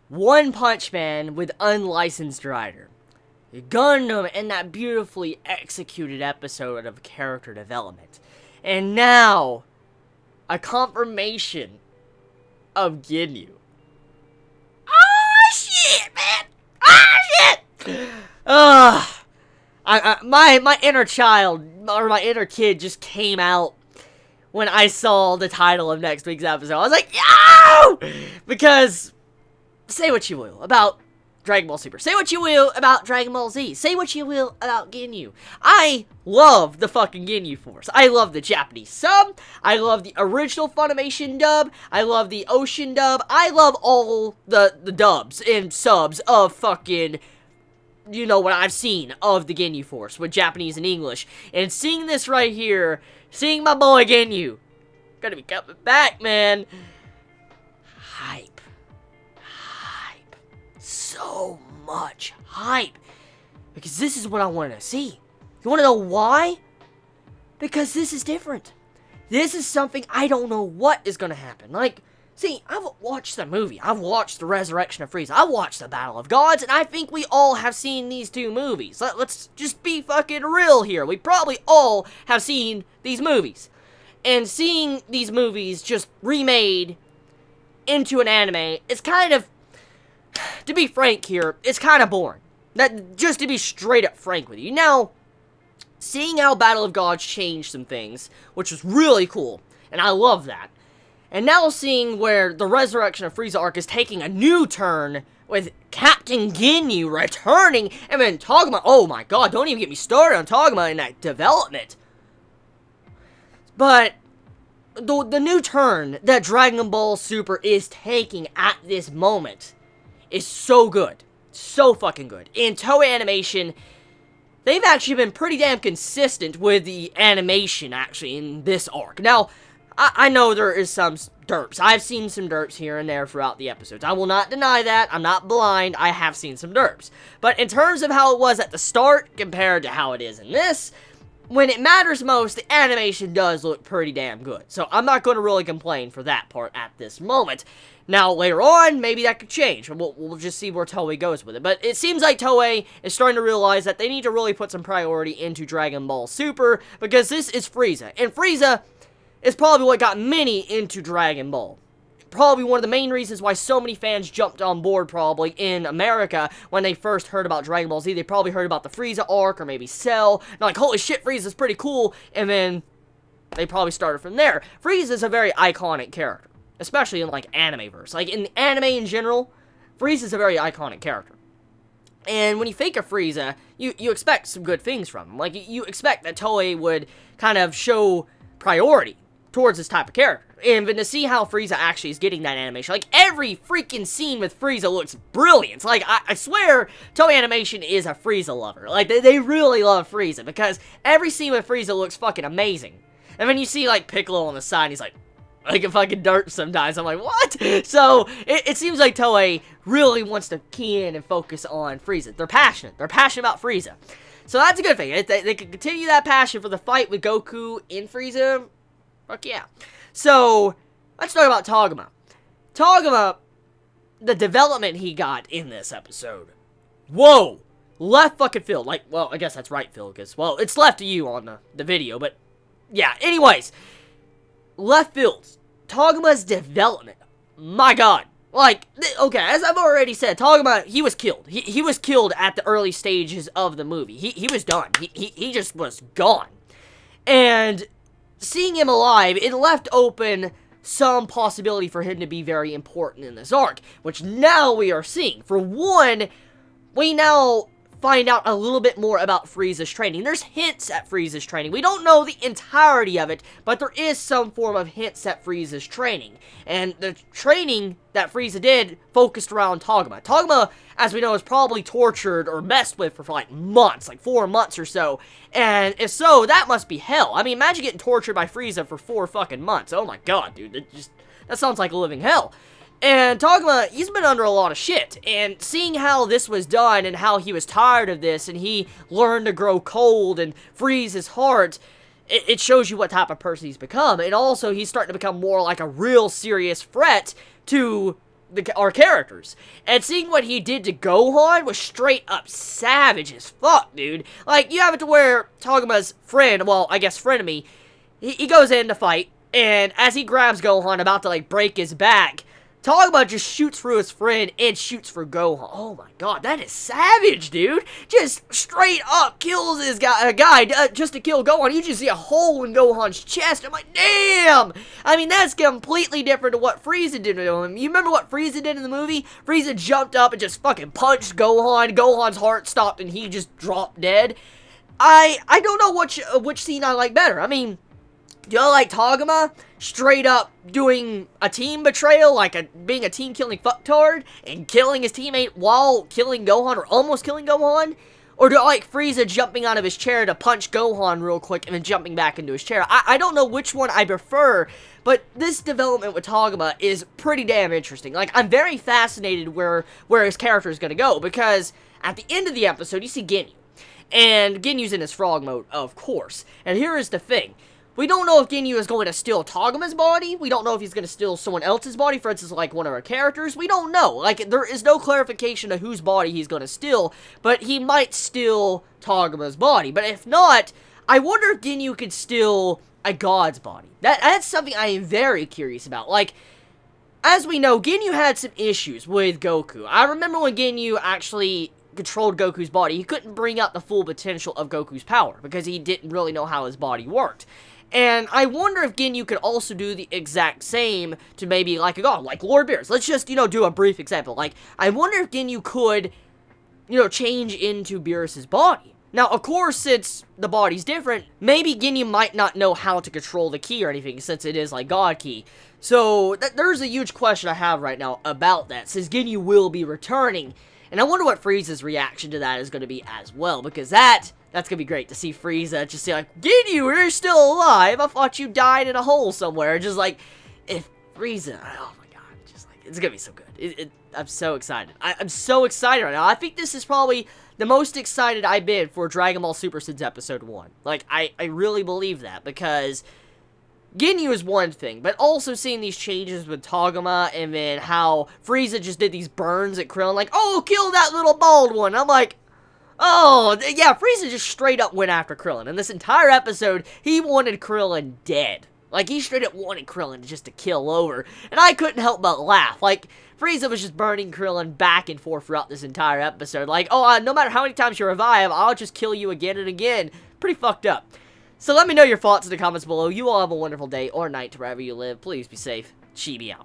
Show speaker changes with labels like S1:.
S1: One Punch Man with unlicensed writer. Gundam in that beautifully executed episode of character development. And now, a confirmation of GINYU. Oh shit, man! Oh shit! My inner child, or my inner kid just came out when I saw the title of next week's episode. I was like, yo! Because, say what you will about Dragon Ball Super. Say what you will about Dragon Ball Z. Say what you will about GINYU. I love the fucking GINYU Force. I love the Japanese sub. I love the original Funimation dub. I love the Ocean dub. I love all the dubs and subs of fucking, you know what I've seen of the GINYU Force with Japanese and English. And seeing this right here, seeing my boy GINYU, gonna be coming back, man. Hype. So much hype, because this is what I want to see. You want to know why? Because this is different. This is something I don't know what is going to happen. Like, see, I've watched the movie. I've watched the Resurrection of Frieza. I've watched the Battle of Gods, and I think we all have seen these two movies. Let's just be fucking real here. We probably all have seen these movies. And seeing these movies just remade into an anime is kind of, to be frank here, it's kind of boring. Just to be straight up frank with you. Now, seeing how Battle of Gods changed some things, which was really cool, and I love that. And now seeing where the Resurrection of Frieza arc is taking a new turn with Captain GINYU returning, and then Togama, oh my god, don't even get me started on Togama in that development. But the new turn that Dragon Ball Super is taking at this moment is so good. So fucking good. In Toei Animation, they've actually been pretty damn consistent with the animation, actually, in this arc. Now, I know there is some derps. I've seen some derps here and there throughout the episodes. I will not deny that. I'm not blind. I have seen some derps. But in terms of how it was at the start, compared to how it is in this, when it matters most, the animation does look pretty damn good. So I'm not going to really complain for that part at this moment. Now, later on, maybe that could change. We'll just see where Toei goes with it. But it seems like Toei is starting to realize that they need to really put some priority into Dragon Ball Super, because this is Frieza. And Frieza is probably what got many into Dragon Ball. Probably one of the main reasons why so many fans jumped on board, probably, in America when they first heard about Dragon Ball Z. They probably heard about the Frieza arc, or maybe Cell. And like, holy shit, Frieza's pretty cool. And then they probably started from there. Frieza's a very iconic character. Especially in, like, anime-verse. Like, in anime in general, Frieza's a very iconic character. And when you think of Frieza, you expect some good things from him. Like, you expect that Toei would kind of show priority towards this type of character. And then to see how Frieza actually is getting that animation, like, every freaking scene with Frieza looks brilliant. Like, I swear, Toei Animation is a Frieza lover. Like, they really love Frieza, because every scene with Frieza looks fucking amazing. And then you see, like, Piccolo on the side, and he's like a fucking dirt sometimes. I'm like, what? So, it seems like Toei really wants to key in and focus on Frieza. They're passionate. They're passionate about Frieza. So that's a good thing. They can continue that passion for the fight with Goku in Frieza. Fuck yeah. So, let's talk about Togama. Togama, the development he got in this episode. Whoa! Left fucking field. Like, well, I guess that's right field, because, well, it's left to you on the video, but, yeah. Anyways, left field. Togama's development. My god. Like, okay, as I've already said, Togama, he was killed. He was killed at the early stages of the movie. He was done. He just was gone. And seeing him alive, it left open some possibility for him to be very important in this arc, which now we are seeing. For one, we now find out a little bit more about Frieza's training. There's hints at Frieza's training. We don't know the entirety of it, but there is some form of hints at Frieza's training. And the training that Frieza did focused around Togama. Togama, as we know, is probably tortured or messed with for like months, like 4 months or so. And if so, that must be hell. I mean, imagine getting tortured by Frieza for 4 fucking months. Oh my god, dude. That sounds like a living hell. And Togama, he's been under a lot of shit, and seeing how this was done, and how he was tired of this, and he learned to grow cold and freeze his heart, it shows you what type of person he's become. And also, he's starting to become more like a real serious threat to our characters. And seeing what he did to Gohan was straight up savage as fuck, dude. Like, you have it to where Toguma's friend, well, I guess frenemy, he goes in to fight, and as he grabs Gohan, about to, like, break his back, Toguma just shoots through his friend and shoots for Gohan. Oh my god, that is savage, dude. Just straight up kills his guy just to kill Gohan. You just see a hole in Gohan's chest. I'm like, damn! I mean, that's completely different to what Frieza did to him. You remember what Frieza did in the movie? Frieza jumped up and just fucking punched Gohan. Gohan's heart stopped and he just dropped dead. I don't know which scene I like better. I mean, do I like Toguma straight up doing a team betrayal, like being a team killing fucktard and killing his teammate while killing Gohan or almost killing Gohan? Or do I like Frieza jumping out of his chair to punch Gohan real quick and then jumping back into his chair? I don't know which one I prefer, but this development with Toguma is pretty damn interesting. Like, I'm very fascinated where his character is going to go, because at the end of the episode, you see GINYU. And GINYU's in his frog mode, of course. And here is the thing. We don't know if GINYU is going to steal Toguma's body. We don't know if he's going to steal someone else's body, for instance, like one of our characters. We don't know. Like, there is no clarification of whose body he's going to steal, but he might steal Toguma's body. But if not, I wonder if GINYU could steal a god's body. That's something I am very curious about. Like, as we know, GINYU had some issues with Goku. I remember when GINYU actually controlled Goku's body, he couldn't bring out the full potential of Goku's power, because he didn't really know how his body worked. And I wonder if GINYU could also do the exact same to maybe like a god, like Lord Beerus. Let's just, do a brief example. Like, I wonder if GINYU could, change into Beerus' body. Now, of course, since the body's different, maybe GINYU might not know how to control the ki or anything, since it is like God ki. So, there's a huge question I have right now about that, since GINYU will be returning. And I wonder what Frieza's reaction to that is going to be as well, because that's going to be great to see Frieza just say, like, GINYU, you're still alive, I thought you died in a hole somewhere. Just like, if Frieza, oh my god, just like, it's going to be so good. I'm so excited. I'm so excited right now. I think this is probably the most excited I've been for Dragon Ball Super since episode 1. Like, I really believe that, because GINYU is one thing, but also seeing these changes with Toguma, and then how Frieza just did these burns at Krillin, like, oh, kill that little bald one. I'm like, oh, yeah, Frieza just straight up went after Krillin. In this entire episode, he wanted Krillin dead. Like, he straight up wanted Krillin just to kill over. And I couldn't help but laugh. Like, Frieza was just burning Krillin back and forth throughout this entire episode. Like, oh, no matter how many times you revive, I'll just kill you again and again. Pretty fucked up. So let me know your thoughts in the comments below. You all have a wonderful day or night wherever you live. Please be safe. Chibi out.